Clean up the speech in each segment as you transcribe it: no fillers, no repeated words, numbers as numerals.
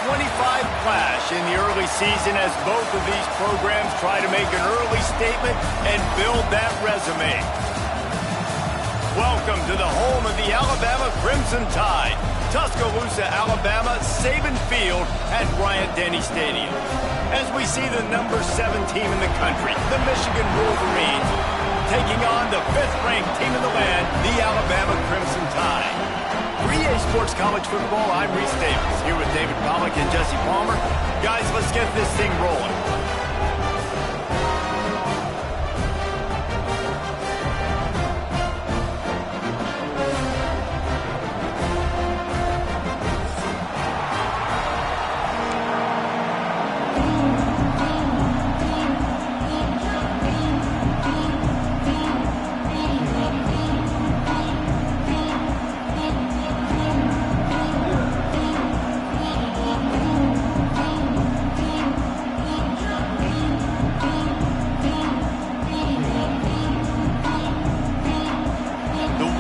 25 clash in the early season as both of these programs try to make an early statement and build that resume. Welcome to the home of the Alabama Crimson Tide, Tuscaloosa, Alabama, Saban Field at Bryant-Denny Stadium. As we see the number 7 team in the country, the Michigan Wolverines, taking on the 5th-ranked team in the land, the Alabama Crimson Tide. For EA Sports College Football, I'm Reese Davis, here with David Pollack and Jesse Palmer. Guys, let's get this thing rolling.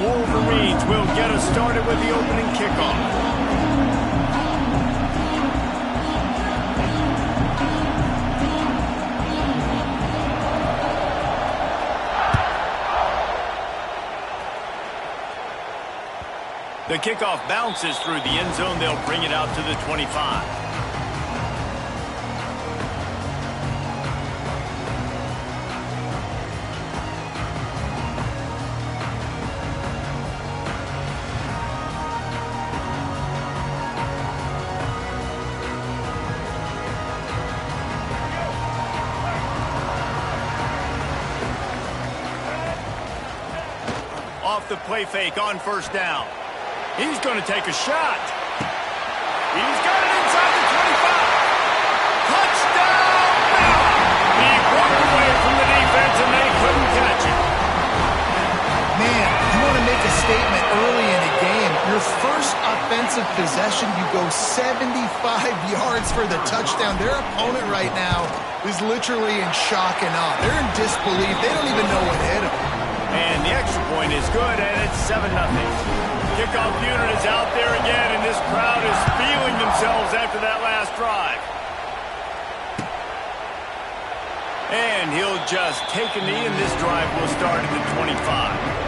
Wolverines will get us started with the opening kickoff. The kickoff bounces through the end zone. They'll bring it out to the 25. Off the play fake on first down. He's going to take a shot. He's got it inside the 25. Touchdown! He walked away from the defense and they couldn't catch it. Man, you want to make a statement early in a game. Your first offensive possession, you go 75 yards for the touchdown. Their opponent right now is literally in shock and awe. They're in disbelief. They don't even know what hit them. And the extra point is good, and it's 7-0. Kickoff unit is out there again, and this crowd is feeling themselves after that last drive. And he'll just take a knee, and this drive will start at the 25.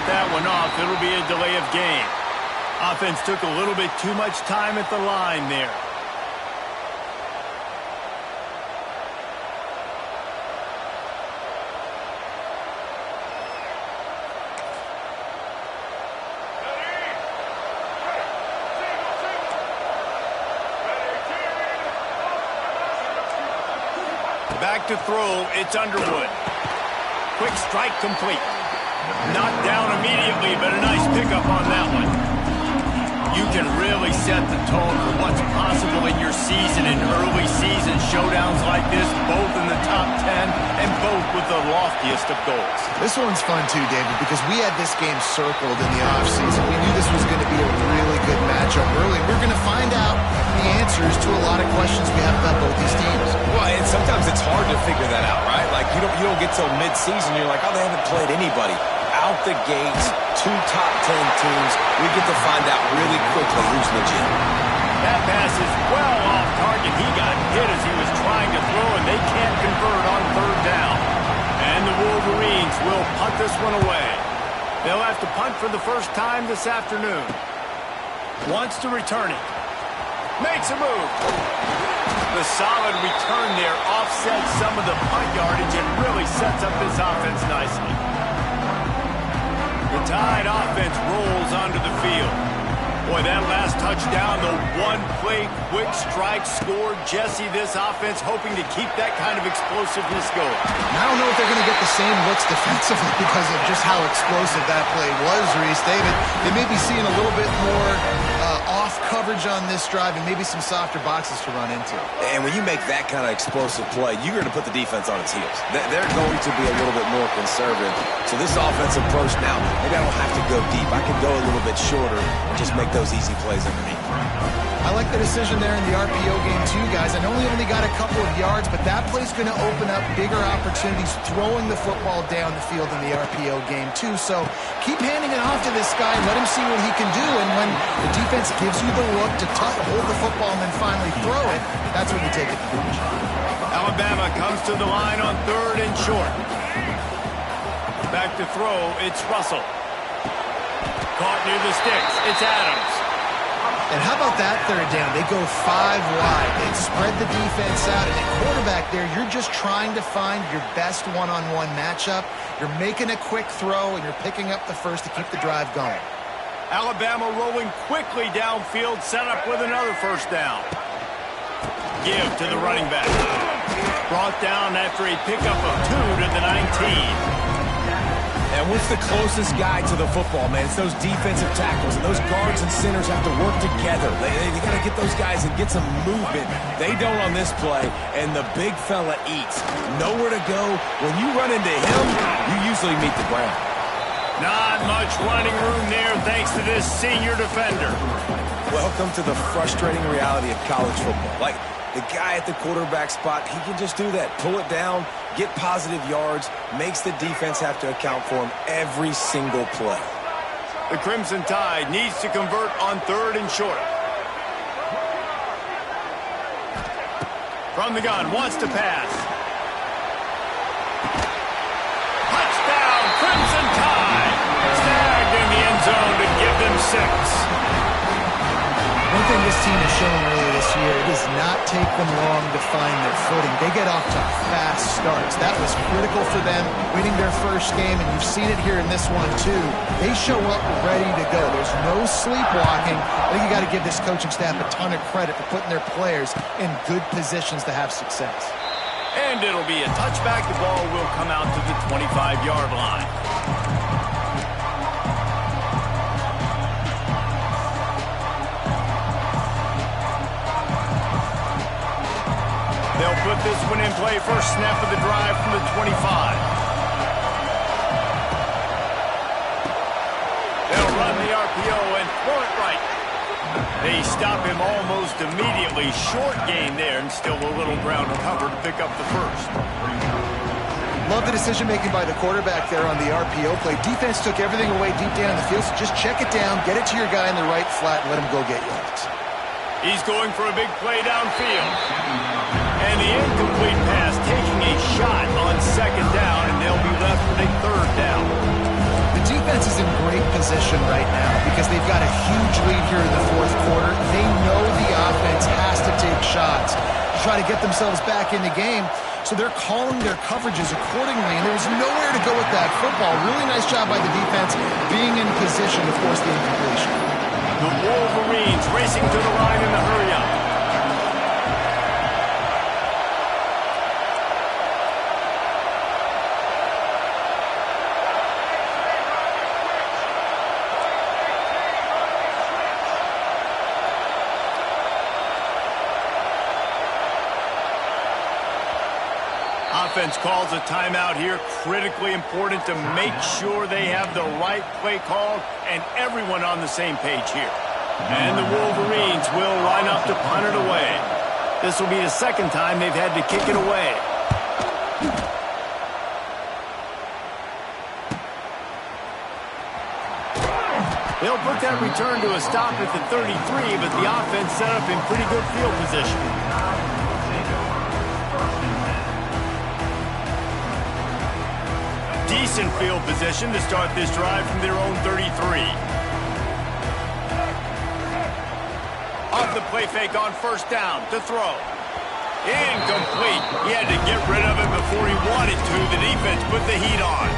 That one off. It'll be a delay of game. Offense took a little bit too much time at the line there. Back to throw. It's Underwood. Quick strike complete. Knocked down immediately, but a nice pickup on that one. You can really set the tone for what's possible in your season in early season showdowns like this, both in the top 10 and both with the loftiest of goals. This one's fun too, David, because we had this game circled in the offseason. We knew this was going to be a really good matchup early. We're going to find out the answers to a lot of questions we have about both these teams. Well, and sometimes it's hard to figure that out, right? Like, you don't get till mid-season, you're like, oh, they haven't played anybody. Out the gates, 2 top 10 teams, we get to find out really quickly who's legit. That pass is well off target. He got hit as he was trying to throw, and they can't convert on 3rd down. And the Wolverines will punt this one away. They'll have to punt for the first time this afternoon. Wants to return it. Makes a move. The solid return there offsets some of the punt yardage and really sets up this offense nicely. The Tide offense rolls onto the field. Boy, that last touchdown, the one-play quick strike score. Jesse, this offense hoping to keep that kind of explosiveness going. I don't know if they're going to get the same looks defensively because of just how explosive that play was, Reese. David, they may be seeing a little bit more off coverage on this drive and maybe some softer boxes to run into. And when you make that kind of explosive play, you're going to put the defense on its heels. They're going to be a little bit more conservative. So this offensive approach now, maybe I don't have to go deep. I can go a little bit shorter and just make those easy plays underneath. I like the decision there in the RPO game too, guys. I know we only got a couple of yards, but that play's going to open up bigger opportunities throwing the football down the field in the RPO game too. So keep handing it off to this guy and let him see what he can do. And when the defense gives you the look to hold the football and then finally throw it, that's when you take advantage. Alabama comes to the line on 3rd and short. Back to throw, it's Russell. Caught near the sticks, it's Adams. And how about that 3rd down? They go 5 wide. They spread the defense out. And at quarterback there, you're just trying to find your best one-on-one matchup. You're making a quick throw, and you're picking up the first to keep the drive going. Alabama rolling quickly downfield, set up with another 1st down. Give to the running back. Brought down after a pickup of 2 to the 19. And what's the closest guy to the football, man? It's those defensive tackles, and those guards and centers have to work together. They got to get those guys and get some movement. They don't on this play, and the big fella eats. Nowhere to go. When you run into him, you usually meet the ground. Not much running room there thanks to this senior defender. Welcome to the frustrating reality of college football. Like, the guy at the quarterback spot, he can just do that. Pull it down, get positive yards, makes the defense have to account for him every single play. The Crimson Tide needs to convert on 3rd and short. From the gun, wants to pass. Touchdown, Crimson Tide! Snagged in the end zone to give them 6. One thing this team has shown earlier this year, it does not take them long to find their footing. They get off to fast starts. That was critical for them, winning their 1st game, and you've seen it here in this one too. They show up ready to go. There's no sleepwalking. I think you got to give this coaching staff a ton of credit for putting their players in good positions to have success. And it'll be a touchback. The ball will come out to the 25-yard line. They'll put this one in play. First snap of the drive from the 25. They'll run the RPO and throw it right. They stop him almost immediately. Short gain there, and still a little ground cover to pick up the 1st. Love the decision-making by the quarterback there on the RPO play. Defense took everything away deep down in the field, so just check it down, get it to your guy in the right flat, and let him go get yards. He's going for a big play downfield. And the incomplete pass taking a shot on 2nd down, and they'll be left with a 3rd down. The defense is in great position right now because they've got a huge lead here in the 4th quarter. They know the offense has to take shots to try to get themselves back in the game. So they're calling their coverages accordingly, and there's nowhere to go with that football. Really nice job by the defense being in position to force the incompletion. The Wolverines racing to the line in the hurry-up. Offense calls a timeout here. Critically important to make sure they have the right play call and everyone on the same page here. And the Wolverines will line up to punt it away. This will be the 2nd time they've had to kick it away. They'll put that return to a stop at the 33, but the offense set up in pretty good field position. Decent field position to start this drive from their own 33. Off the play fake on 1st down to throw. Incomplete. He had to get rid of it before he wanted to. The defense put the heat on.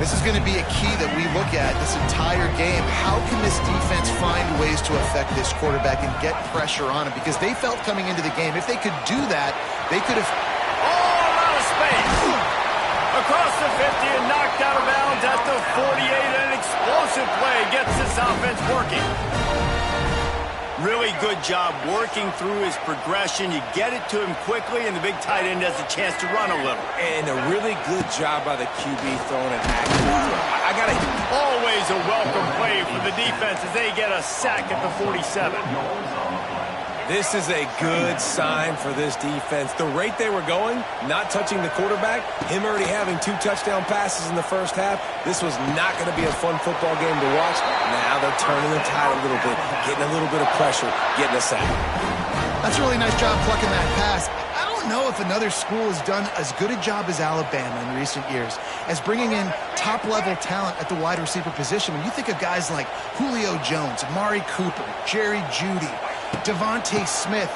This is going to be a key that we look at this entire game. How can this defense find ways to affect this quarterback and get pressure on him? Because they felt coming into the game, if they could do that, they could have... All out of space. Across the 50 and knocked out of bounds at the 48. An explosive play gets this offense working. Really good job working through his progression. You get it to him quickly, and the big tight end has a chance to run a little. And a really good job by the QB throwing an accurate throw. I got to... Always a welcome play for the defense as they get a sack at the 47. This is a good sign for this defense. The rate they were going, not touching the quarterback, him already having 2 touchdown passes in the first half, this was not going to be a fun football game to watch. Now they're turning the tide a little bit, getting a little bit of pressure, getting a sack. That's a really nice job plucking that pass. I don't know if another school has done as good a job as Alabama in recent years as bringing in top-level talent at the wide receiver position. When you think of guys like Julio Jones, Amari Cooper, Jerry Jeudy, Devontae Smith,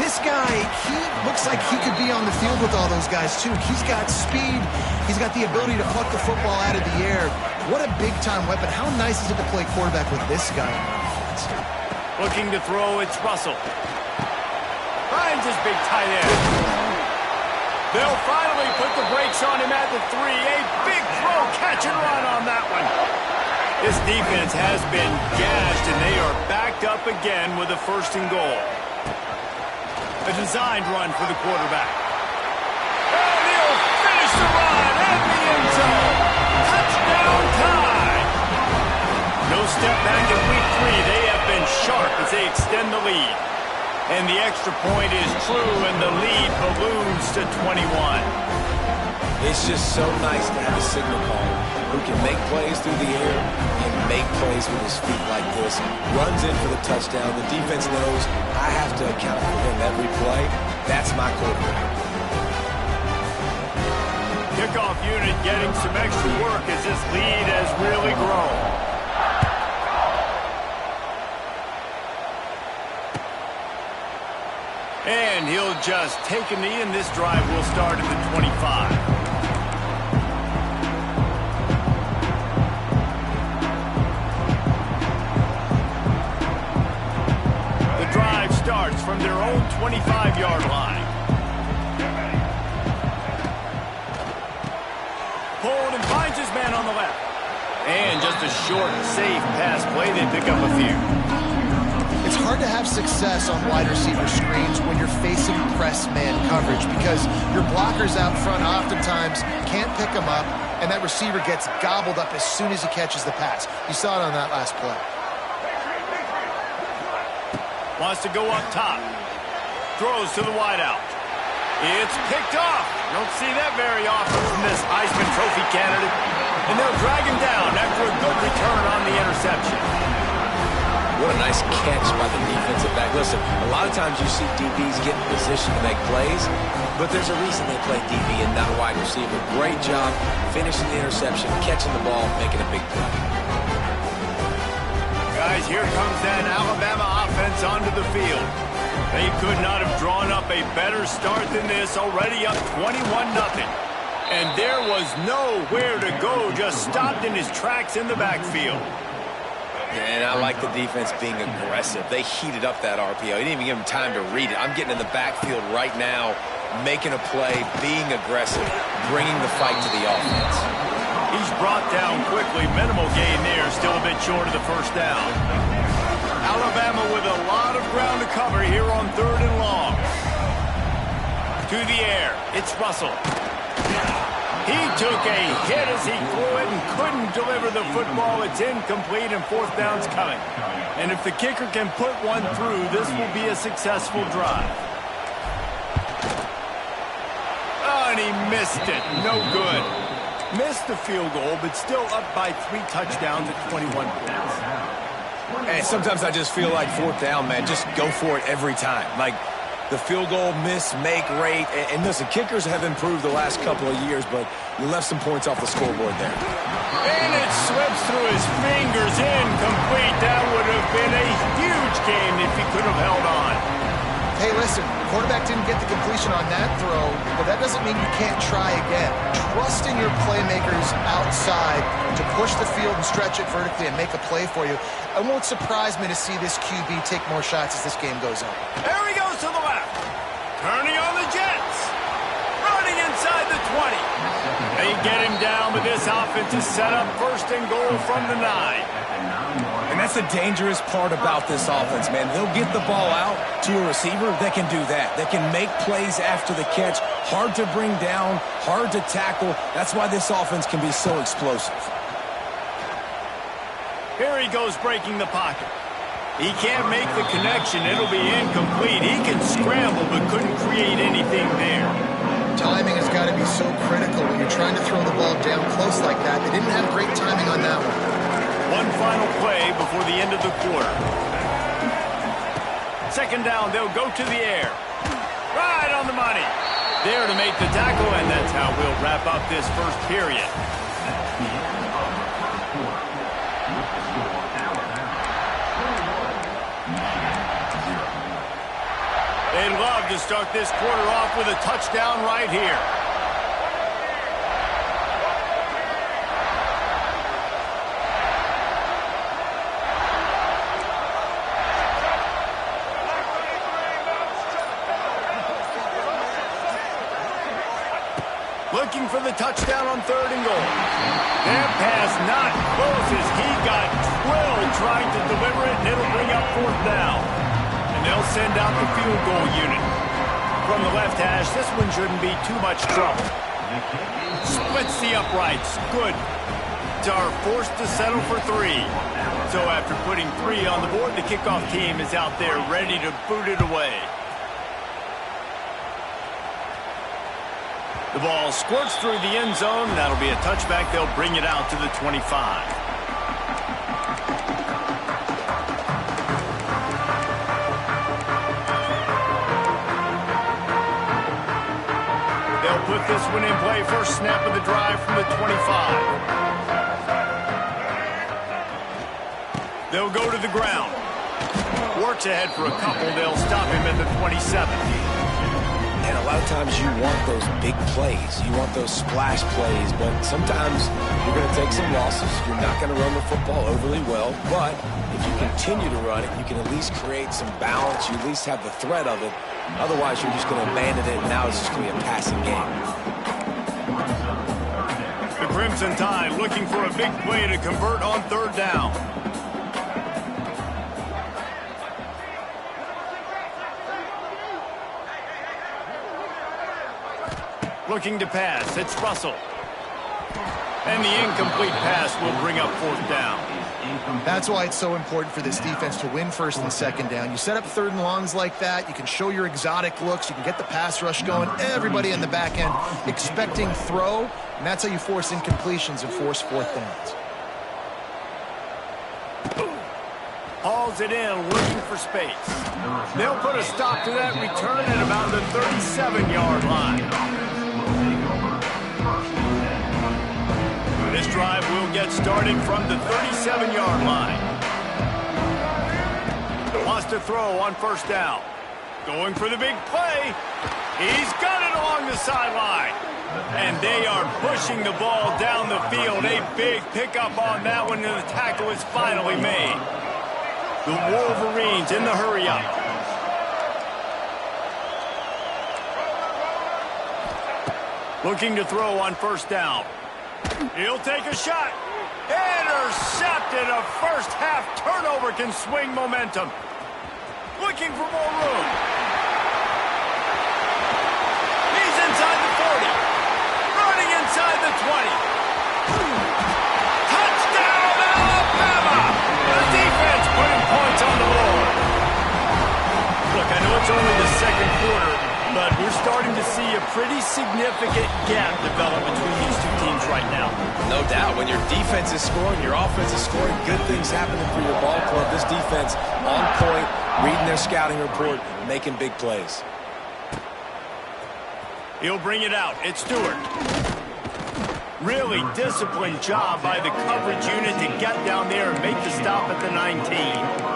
this guy, he looks like he could be on the field with all those guys too. He's got speed. He's got the ability to pluck the football out of the air. What a big-time weapon. How nice is it to play quarterback with this guy on offense? Looking to throw, it's Russell. Finds his big tight end. They'll finally put the brakes on him at the 3. A big throw, catch and run on that one. This defense has been gashed, and they are backed up again with a 1st and goal. A designed run for the quarterback. And he'll finish the run at the end zone. Touchdown tie. No step back in week 3. They have been sharp as they extend the lead. And the extra point is true, and the lead balloons to 21. It's just so nice to have a signal caller who can make plays through the air and make plays with his feet like this. Runs in for the touchdown. The defense knows I have to account for him every play. That's my quarterback. Kickoff unit getting some extra work as this lead has really grown. And he'll just take a knee, and this drive will start at the 25. The drive starts from their own 25-yard line. Pulled and finds his man on the left. And just a short, safe pass play. They pick up a few. It's hard to have success on wide receiver screens when you're facing press man coverage because your blockers out front oftentimes can't pick them up, and that receiver gets gobbled up as soon as he catches the pass. You saw it on that last play. Wants to go up top. Throws to the wideout. It's picked off. Don't see that very often from this Heisman Trophy candidate. And they'll drag him down after a good return on the interception. What a nice catch by the defensive back. Listen, a lot of times you see DBs get in position to make plays, but there's a reason they play DB and not wide receiver. Great job finishing the interception, catching the ball, making a big play. Guys, here comes that Alabama offense onto the field. They could not have drawn up a better start than this, already up 21-0. And there was nowhere to go, just stopped in his tracks in the backfield. And I like the defense being aggressive. They heated up that RPO. They didn't even give him time to read it. I'm getting in the backfield right now, making a play, being aggressive, bringing the fight to the offense. He's brought down quickly. Minimal gain there, still a bit short of the 1st down. Alabama with a lot of ground to cover here on 3rd and long. To the air, it's Russell. He took a hit as he threw it and couldn't deliver the football. It's incomplete, and 4th down's coming. And if the kicker can put one through, this will be a successful drive. Oh, and he missed it. No good. Missed the field goal, but still up by 3 touchdowns at 21 points. And sometimes I just feel like 4th down, man, just go for it every time. Like, the field goal miss, make rate. And listen, kickers have improved the last couple of years, but you left some points off the scoreboard there. And it slips through his fingers, incomplete. That would have been a huge game if he could have held on. Hey, listen, quarterback didn't get the completion on that throw, but that doesn't mean you can't try again. Trust in your playmakers outside to push the field and stretch it vertically and make a play for you. It won't surprise me to see this QB take more shots as this game goes on. There he goes to the left. Turning on the Jets. Running inside the 20. They get him down, but this offense is set up 1st and goal from the 9. And That's the dangerous part about this offense, man. They'll get the ball out to a receiver that can do that. That can make plays after the catch. Hard to bring down, hard to tackle. That's why this offense can be so explosive. Here he goes breaking the pocket. He can't make the connection. It'll be incomplete. He can scramble but couldn't create anything there. Timing has got to be so critical when you're trying to throw the ball down close like that. They didn't have great timing on that one. One final play before the end of the quarter. Second down, they'll go to the air. Right on the money. There to make the tackle, and that's how we'll wrap up this first period. They'd love to start this quarter off with a touchdown right here. Looking for the touchdown on 3rd and goal. That pass not close as he got drilled trying to deliver it, and it'll bring up 4th down. And they'll send out the field goal unit. From the left hash, this one shouldn't be too much trouble. Splits the uprights. Good. Are forced to settle for 3. So after putting 3 on the board, the kickoff team is out there ready to boot it away. The ball squirts through the end zone. That'll be a touchback. They'll bring it out to the 25. They'll put this one in play. First snap of the drive from the 25. They'll go to the ground. Works ahead for a couple. They'll stop him at the 27. And a lot of times you want those big plays. You want those splash plays. But sometimes you're going to take some losses. You're not going to run the football overly well. But if you continue to run it, you can at least create some balance. You at least have the threat of it. Otherwise, you're just going to abandon it, and now it's just going to be a passing game. The Crimson Tide looking for a big play to convert on 3rd down. Looking to pass. It's Russell. And the incomplete pass will bring up 4th down. That's why it's so important for this defense to win 1st and 2nd down. You set up 3rd and longs like that. You can show your exotic looks. You can get the pass rush going. Everybody in the back end expecting throw. And that's how you force incompletions and force 4th downs. Hauls it in, looking for space. They'll put a stop to that return at about the 37-yard line. This drive will get started from the 37-yard line. Wants to throw on 1st down. Going for the big play. He's got it along the sideline. And they are pushing the ball down the field. A big pickup on that one, and the tackle is finally made. The Wolverines in the hurry-up. Looking to throw on 1st down. He'll take a shot. Intercepted. A first-half turnover can swing momentum. Looking for more room. He's inside the 40. Running inside the 20. Touchdown, Alabama! The defense putting points on the board. Look, I know it's only the 2nd quarter, but we're starting to see a pretty significant gap develop between these two teams right now. No doubt. When your defense is scoring, your offense is scoring, good things happening for your ball club. This defense on point, reading their scouting report, making big plays. He'll bring it out. It's Stewart. Really disciplined job by the coverage unit to get down there and make the stop at the 19.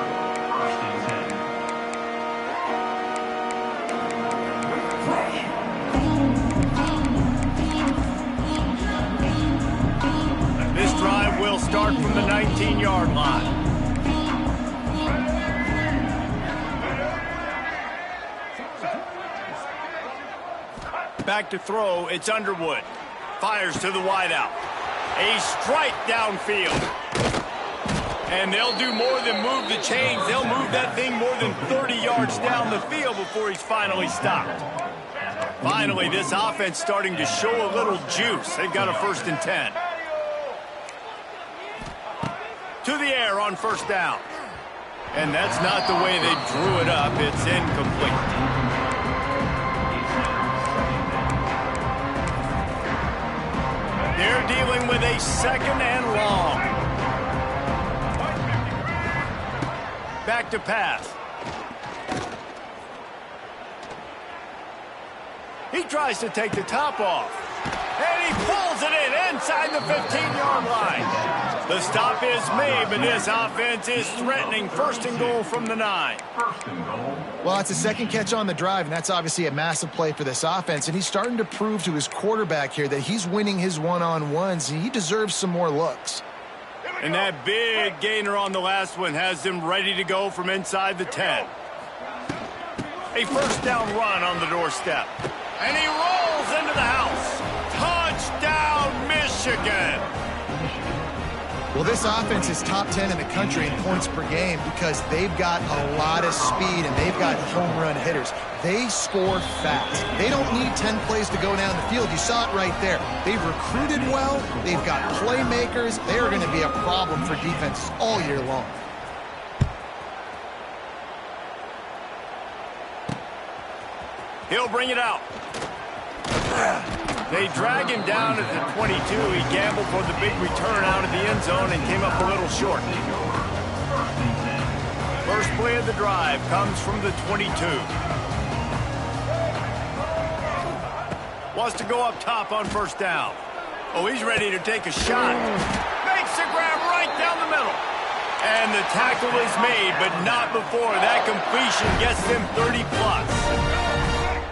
This drive will start from the 19-yard line. Back to throw, it's Underwood. Fires to the wideout. A strike downfield. And they'll do more than move the chains. They'll move that thing more than 30 yards down the field before he's finally stopped. Finally, this offense starting to show a little juice. They've got a 1st and 10. To the air on 1st down. And that's not the way they drew it up. It's incomplete. They're dealing with a 2nd and long. Back to pass. He tries to take the top off. And he pulls it in inside the 15-yard line. The stop is made, but this offense is threatening 1st and goal from the 9. Well, it's a 2nd catch on the drive, and that's obviously a massive play for this offense. And he's starting to prove to his quarterback here that he's winning his one-on-ones, and he deserves some more looks. And that big gainer on the last one has them ready to go from inside the 10. A 1st down run on the doorstep. And he rolls into the house. Touchdown, Michigan! Well, this offense is top 10 in the country in points per game because they've got a lot of speed and they've got home run hitters. They score fast. They don't need 10 plays to go down the field. You saw it right there. They've recruited well. They've got playmakers. They are going to be a problem for defenses all year long. He'll bring it out. They drag him down at the 22. He gambled for the big return out of the end zone and came up a little short. First play of the drive comes from the 22. Wants to go up top on 1st down. Oh, he's ready to take a shot. Makes the grab right down the middle. And the tackle is made, but not before that completion gets them 30+.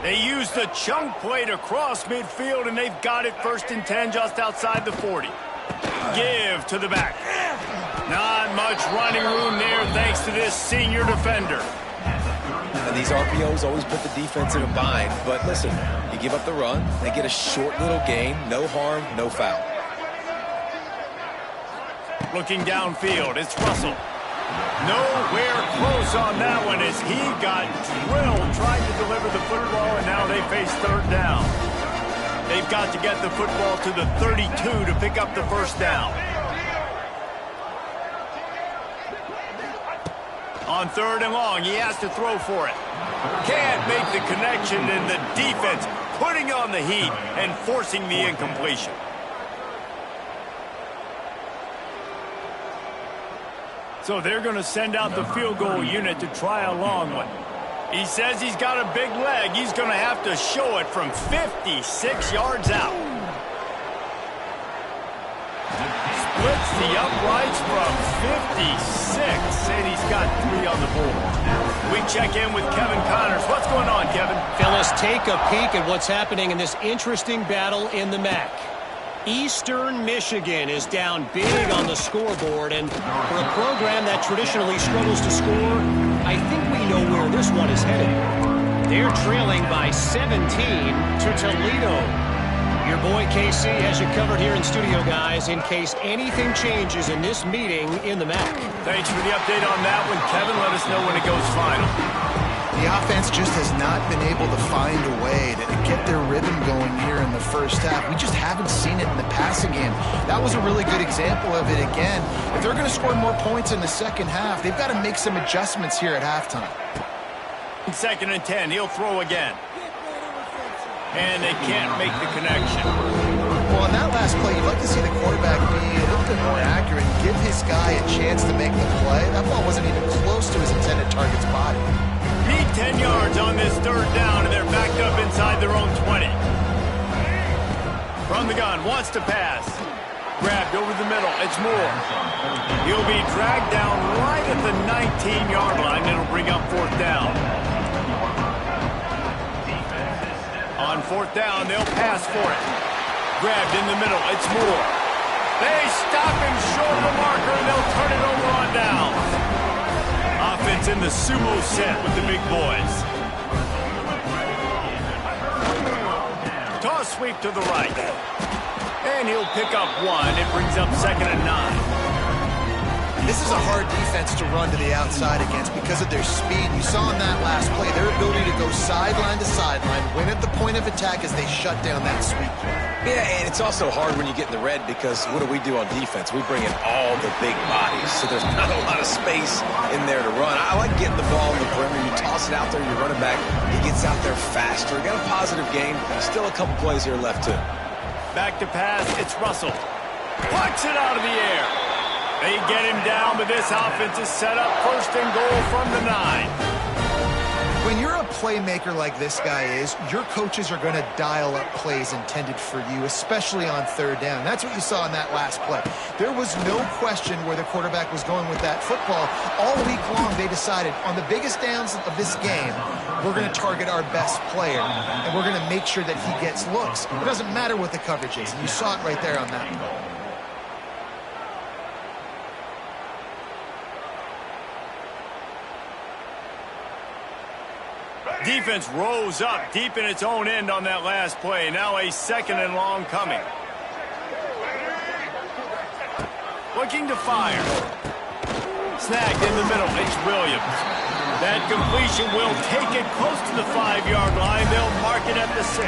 They use the chunk play to cross midfield, and they've got it 1st and 10 just outside the 40. Give to the back. Not much running room there thanks to this senior defender. And these RPOs always put the defense in a bind. But listen, you give up the run, they get a short little gain, no harm, no foul. Looking downfield, it's Russell. Nowhere close on that one as he got drilled trying to deliver the football, and now they face 3rd down. They've got to get the football to the 32 to pick up the 1st down. On 3rd and long, he has to throw for it. Can't make the connection, and the defense putting on the heat and forcing the incompletion. So they're going to send out the field goal unit to try a long one. He says he's got a big leg. He's going to have to show it from 56 yards out. Splits the uprights from 56, and he's got 3 on the board. We check in with Kevin Connors. What's going on, Kevin? Fellas, take a peek at what's happening in this interesting battle in the MAC. Eastern Michigan is down big on the scoreboard, and for a program that traditionally struggles to score, I think we know where this one is headed. They're trailing by 17 to Toledo. Your boy KC has you covered here in studio, guys, in case anything changes in this meeting in the MAC. Thanks for the update on that one, Kevin. Let us know when it goes final. The offense just has not been able to find a way to get their rhythm going here in the 1st half. We just haven't seen it in the passing game. That was a really good example of it again. If they're going to score more points in the 2nd half, they've got to make some adjustments here at halftime. 2nd and 10, he'll throw again. And they can't make the connection. Well, on that last play, you'd like to see the quarterback be a little bit more accurate and give his guy a chance to make the play. That ball wasn't even close to his intended target's body. Need 10 yards on this 3rd down, and they're backed up inside their own 20. From the gun, wants to pass. Grabbed over the middle, it's Moore. He'll be dragged down right at the 19-yard line. It'll bring up 4th down. On 4th down, they'll pass for it. Grabbed in the middle, it's Moore. They stop him short of the marker, and they'll turn it over on down. Offense in the sumo set with the big boys. Toss sweep to the right. And he'll pick up 1. It brings up 2nd and 9. This is a hard defense to run to the outside against because of their speed. You saw in that last play their ability to go sideline to sideline, win at the point of attack as they shut down that sweep play. Yeah, and it's also hard when you get in the red because what do we do on defense? We bring in all the big bodies, so there's not a lot of space in there to run. I like getting the ball in the perimeter. You toss it out there, you run it back. He gets out there faster. Got a positive game. Still a couple plays here left, too. Back to pass. It's Russell. Plucks it out of the air. They get him down, but this offense is set up first and goal from the 9. When you're a playmaker like this guy is, your coaches are going to dial up plays intended for you, especially on third down. That's what you saw in that last play. There was no question where the quarterback was going with that football. All week long, they decided on the biggest downs of this game, we're going to target our best player, and we're going to make sure that he gets looks. It doesn't matter what the coverage is. You saw it right there on that play. Defense rose up deep in its own end on that last play. Now a second and long coming. Looking to fire. Snagged in the middle. It's Williams. That completion will take it close to the 5-yard line. They'll mark it at the 6.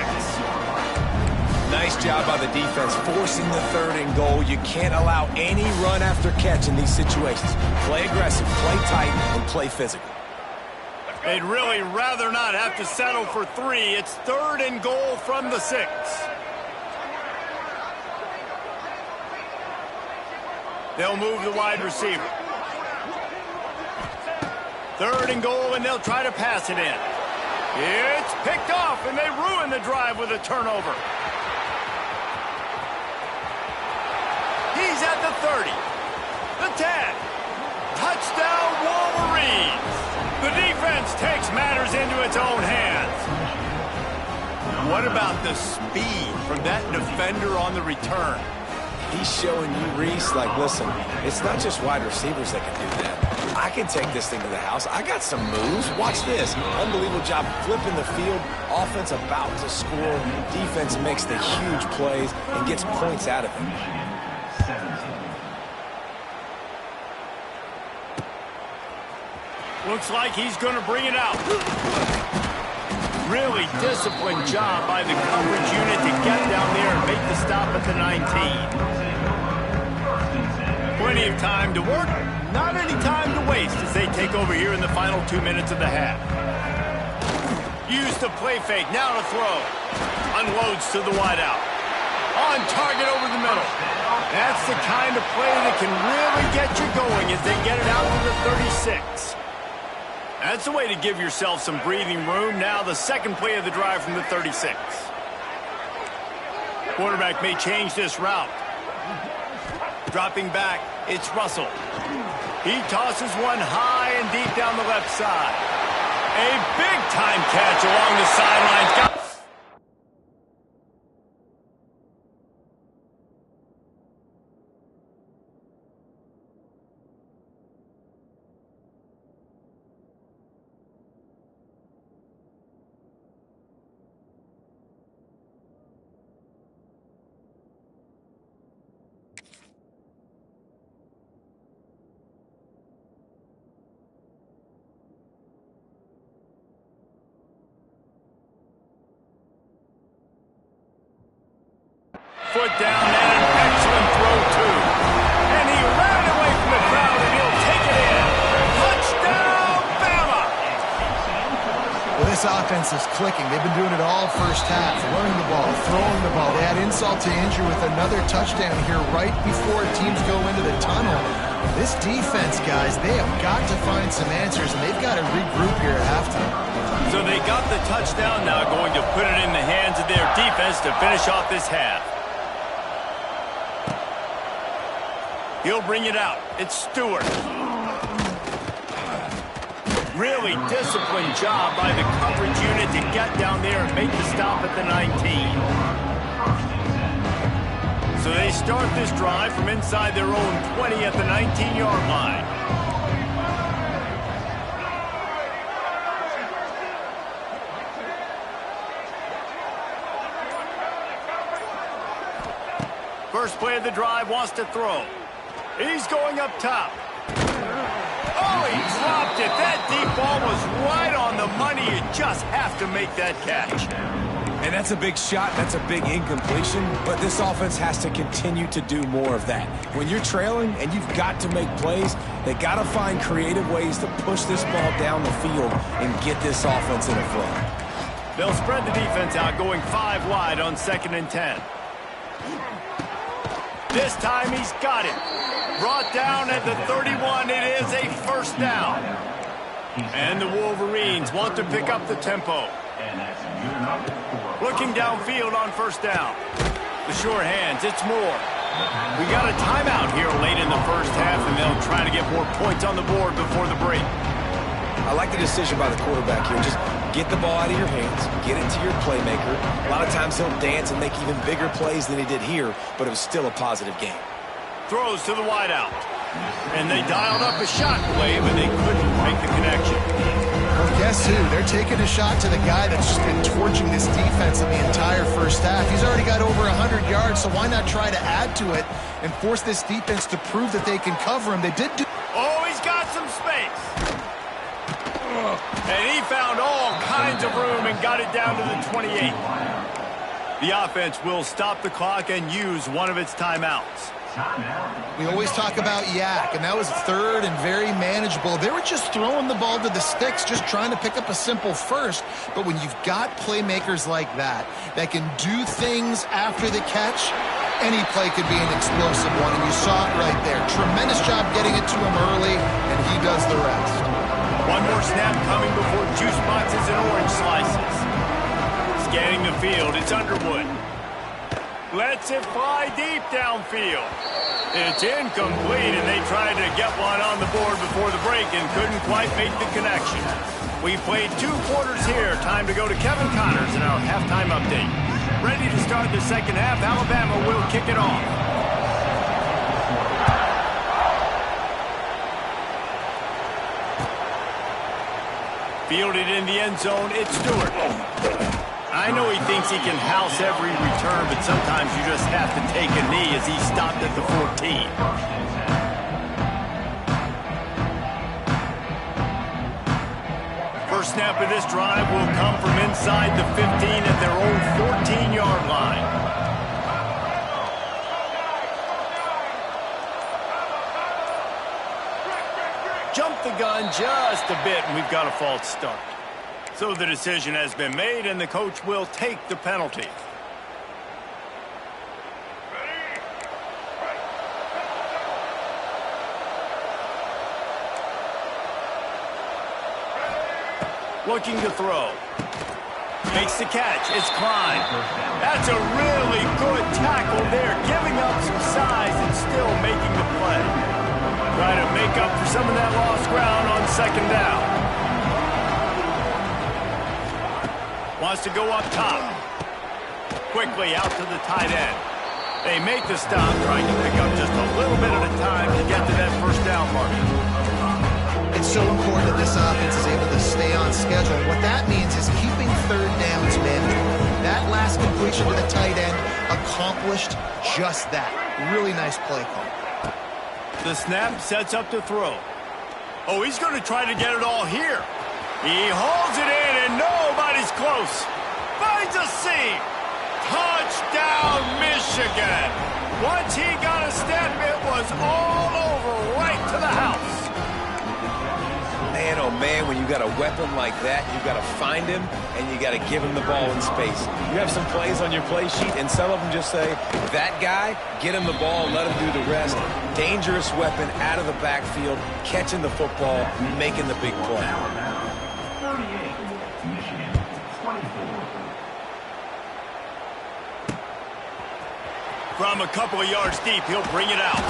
Nice job by the defense forcing the third and goal. You can't allow any run after catch in these situations. Play aggressive, play tight, and play physical. They'd really rather not have to settle for 3. It's third and goal from the 6. They'll move the wide receiver. Third and goal, and they'll try to pass it in. It's picked off, and they ruin the drive with a turnover. He's at the 30. The 10. Touchdown, Wolverines. The defense takes matters into its own hands. What about the speed from that defender on the return? He's showing you, Reese, like, listen, it's not just wide receivers that can do that. I can take this thing to the house. I got some moves. Watch this. Unbelievable job flipping the field. Offense about to score. Defense makes the huge plays and gets points out of it. Looks like he's going to bring it out. Really disciplined job by the coverage unit to get down there and make the stop at the 19. Plenty of time to work, not any time to waste as they take over here in the final 2 minutes of the half. Use the play fake, now to throw. Unloads to the wideout. On target over the middle. That's the kind of play that can really get you going as they get it out to the 36. That's the way to give yourself some breathing room. Now the second play of the drive from the 36. Quarterback may change this route. Dropping back, it's Russell. He tosses one high and deep down the left side. A big-time catch along the sidelines. Foot down and an excellent throw, too. And he ran away from the crowd, and he'll take it in. Touchdown, Bama! Well, this offense is clicking. They've been doing it all first half, running the ball, throwing the ball. They had insult to injury with another touchdown here right before teams go into the tunnel. This defense, guys, they have got to find some answers, and they've got to regroup here at halftime. So they got the touchdown, now going to put it in the hands of their defense to finish off this half. He'll bring it out. It's Stewart. Really disciplined job by the coverage unit to get down there and make the stop at the 19. So they start this drive from inside their own 20 at the 19-yard line. First play of the drive, wants to throw. He's going up top. Oh, he dropped it. That deep ball was right on the money. You just have to make that catch. And that's a big shot, that's a big incompletion, but this offense has to continue to do more of that. When you're trailing and you've got to make plays, they got to find creative ways to push this ball down the field and get this offense in a flow. They'll spread the defense out, going 5 wide on 2nd and 10. This time he's got it. Brought down at the 31. It is a first down. And the Wolverines want to pick up the tempo. Looking downfield on 1st down. The sure hands, it's Moore. We got a timeout here late in the first half, and they'll try to get more points on the board before the break. I like the decision by the quarterback here. Just get the ball out of your hands, get it to your playmaker. A lot of times he'll dance and make even bigger plays than he did here, but it was still a positive game. Throws to the wideout. And they dialed up a shockwave, and they couldn't make the connection. Well, guess who? They're taking a shot to the guy that's just been torching this defense in the entire first half. He's already got over 100 yards, so why not try to add to it and force this defense to prove that they can cover him? They did do... Oh, he's got some space. And he found all kinds of room and got it down to the 28. The offense will stop the clock and use one of its timeouts. We always talk about yak, and that was 3rd and very manageable. They were just throwing the ball to the sticks, just trying to pick up a simple first. But when you've got playmakers like that can do things after the catch, any play could be an explosive one, and you saw it right there. Tremendous job getting it to him early, and he does the rest. One more snap coming before juice boxes and orange slices. Scanning the field, it's Underwood. Lets it fly deep downfield. It's incomplete, and they tried to get one on the board before the break and couldn't quite make the connection. We played 2 quarters here. Time to go to Kevin Connors in our halftime update. Ready to start the second half. Alabama will kick it off. Fielded in the end zone, it's Stewart. I know he thinks he can house every return, but sometimes you just have to take a knee as he stopped at the 14. First snap of this drive will come from inside the 15 at their own 14-yard line. Jump the gun just a bit, and we've got a false start. So the decision has been made, and the coach will take the penalty. Looking to throw. Makes the catch. It's Klein. That's a really good tackle there, giving up some size and still making the play. Try to make up for some of that lost ground on 2nd down. Wants to go up top. Quickly out to the tight end. They make the stop, trying to pick up just a little bit at a time to get to that first down mark. It's so important that this offense is able to stay on schedule. What that means is keeping 3rd downs manageable. That last completion to the tight end accomplished just that. Really nice play call. The snap sets up to throw. Oh, he's going to try to get it all here. He holds it in, and nobody's close. Finds a seam. Touchdown, Michigan. Once he got a step, it was all over, right to the house. Man, oh man, when you got a weapon like that, you got to find him, and you got to give him the ball in space. You have some plays on your play sheet, and some of them just say, that guy, get him the ball, let him do the rest. Dangerous weapon out of the backfield, catching the football, making the big play. From a couple of yards deep, he'll bring it out.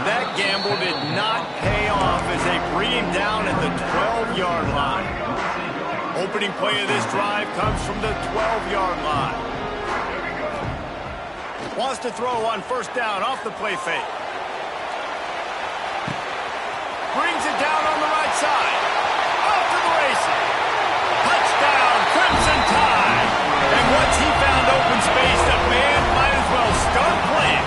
That gamble did not pay off as they bring him down at the 12-yard line. Opening play of this drive comes from the 12-yard line. Wants to throw on 1st down off the play fake. Brings it down on the right side. Off to the races. Touchdown, Crimson Tide. And once he found open space, the man might as well start playing.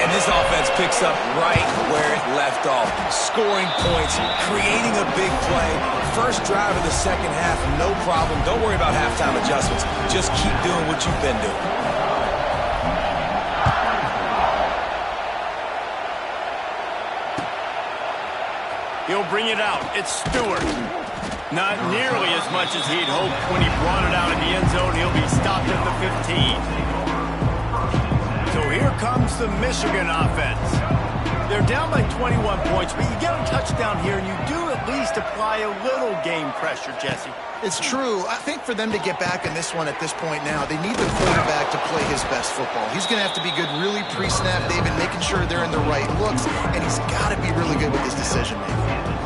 And this offense picks up right where it left off. Scoring points, creating a big play. First drive of the second half, no problem. Don't worry about halftime adjustments. Just keep doing what you've been doing. He'll bring it out. It's Stewart. Not nearly as much as he'd hoped when he brought it out in the end zone. He'll be stopped at the 15. So here comes the Michigan offense. They're down by 21 points, but you get a touchdown here, and you do at least apply a little game pressure, Jesse. It's true. I think for them to get back in this one at this point now, they need the quarterback to play his best football. He's going to have to be good really pre-snap, David, making sure they're in the right looks, and he's got to be really good with his decision-making.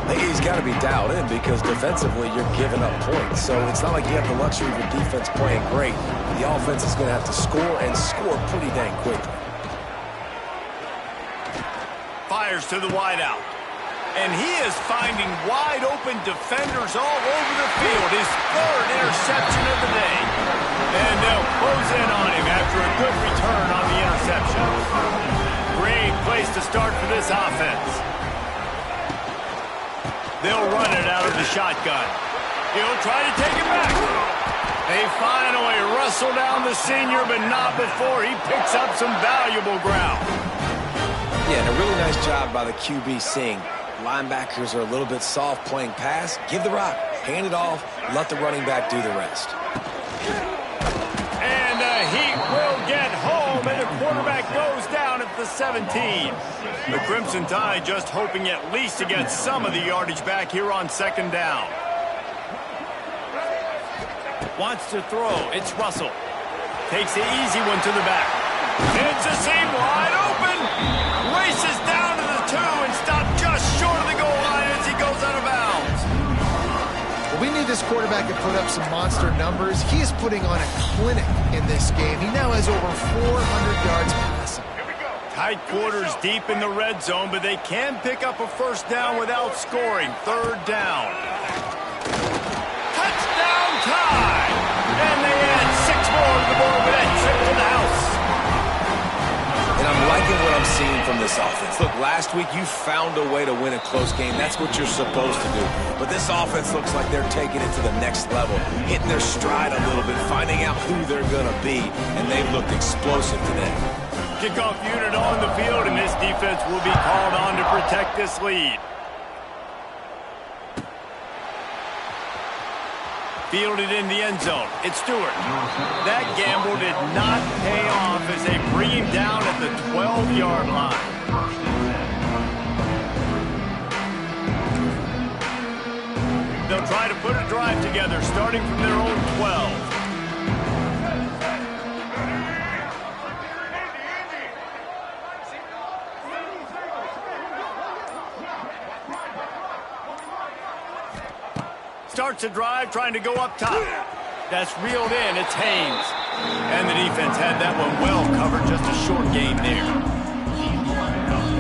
He's got to be dialed in because defensively you're giving up points. So it's not like you have the luxury of your defense playing great. The offense is going to have to score and score pretty dang quickly. Fires to the wideout. And he is finding wide-open defenders all over the field. His third interception of the day. And they'll close in on him after a good return on the interception. Great place to start for this offense. They'll run it out of the shotgun. He'll try to take it back. They finally wrestle down the senior, but not before he picks up some valuable ground. Yeah, and a really nice job by the QB seeing. Linebackers are a little bit soft playing pass. Give the rock, hand it off, let the running back do the rest. And he will get home, and the quarterback goes down at the 17. The Crimson Tide just hoping at least to get some of the yardage back here on second down. Wants to throw. It's Russell. Takes the easy one to the back. It's a seam wide open. Races down to the 2 and stopped just short of the goal line as he goes out of bounds. Well, we need this quarterback to put up some monster numbers. He is putting on a clinic in this game. He now has over 400 yards passing. Tight quarters deep in the red zone, but they can pick up a first down without scoring. Third down. Touchdown tie! And they add 6 more to the board with that trip to the house. And I'm liking what I'm seeing from this offense. Look, last week you found a way to win a close game. That's what you're supposed to do. But this offense looks like they're taking it to the next level, hitting their stride a little bit, finding out who they're going to be, and they've looked explosive today. Kickoff unit on the field, and this defense will be called on to protect this lead. Fielded in the end zone. It's Stewart. That gamble did not pay off as they bring him down at the 12-yard line. They'll try to put a drive together starting from their own 12. Starts a drive, trying to go up top. That's reeled in. It's Haynes. And the defense had that one well covered. Just a short game there.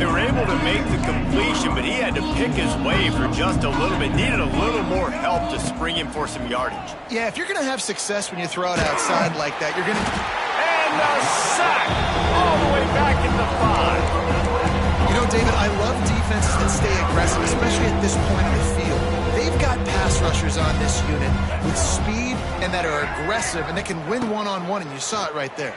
They were able to make the completion, but he had to pick his way for just a little bit. Needed a little more help to spring him for some yardage. Yeah, if you're going to have success when you throw it outside like that, you're going to... And a sack all the way back at the 5. You know, David, I love defenses that stay aggressive, especially at this point in the field. They've got pass rushers on this unit with speed and that are aggressive and that can win one-on-one, and you saw it right there.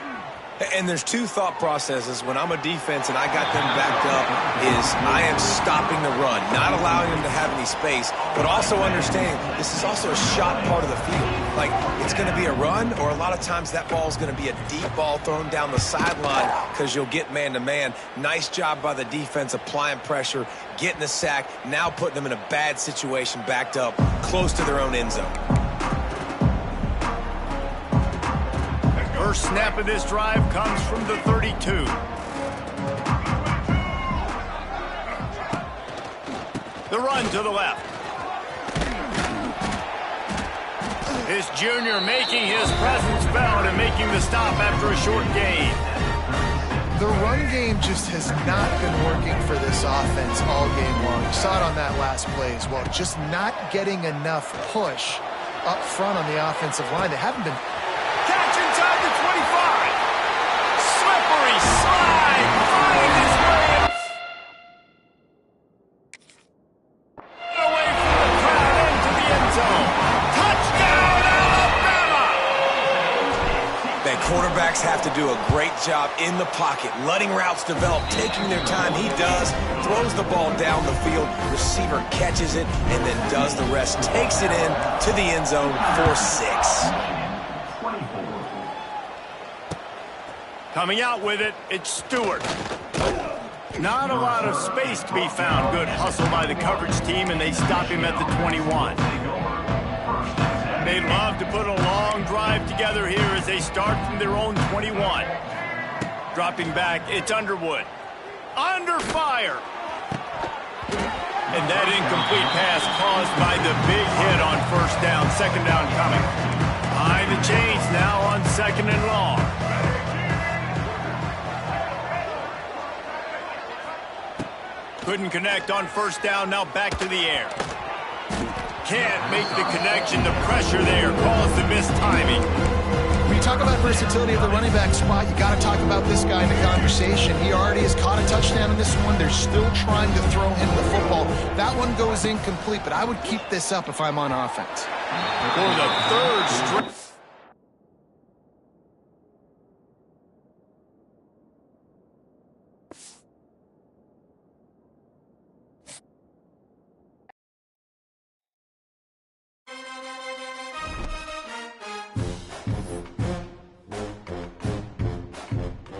And there's two thought processes when I'm a defense and I got them backed up is I am stopping the run, not allowing them to have any space, but also understanding this is also a shot part of the field. Like, it's going to be a run, or a lot of times that ball is going to be a deep ball thrown down the sideline because you'll get man-to-man. Nice job by the defense applying pressure, getting the sack, now putting them in a bad situation backed up close to their own end zone. First snap of this drive comes from the 32. The run to the left. This junior making his presence felt and making the stop after a short gain. The run game just has not been working for this offense all game long. You saw it on that last play as well. Just not getting enough push up front on the offensive line. They haven't been... Catch inside the 25. Slippery slide. Finds his way Quarterbacks have to do a great job in the pocket, letting routes develop, taking their time. He does, throws the ball down the field, receiver catches it, and then does the rest, takes it in to the end zone for 6. Coming out with it, it's Stewart. Not a lot of space to be found. Good hustle by the coverage team, and they stop him at the 21. They love to put a long drive together here as they start from their own 21. Dropping back, it's Underwood. Under fire. And that incomplete pass caused by the big hit on first down. Second down coming. Behind the chains now on 2nd and long. Couldn't connect on first down, now back to the air. Can't make the connection. The pressure there caused the missed timing. When you talk about versatility of the running back spot, you got to talk about this guy in the conversation. He already has caught a touchdown in this one. They're still trying to throw him the football. That one goes incomplete, but I would keep this up if I'm on offense. For the third straight.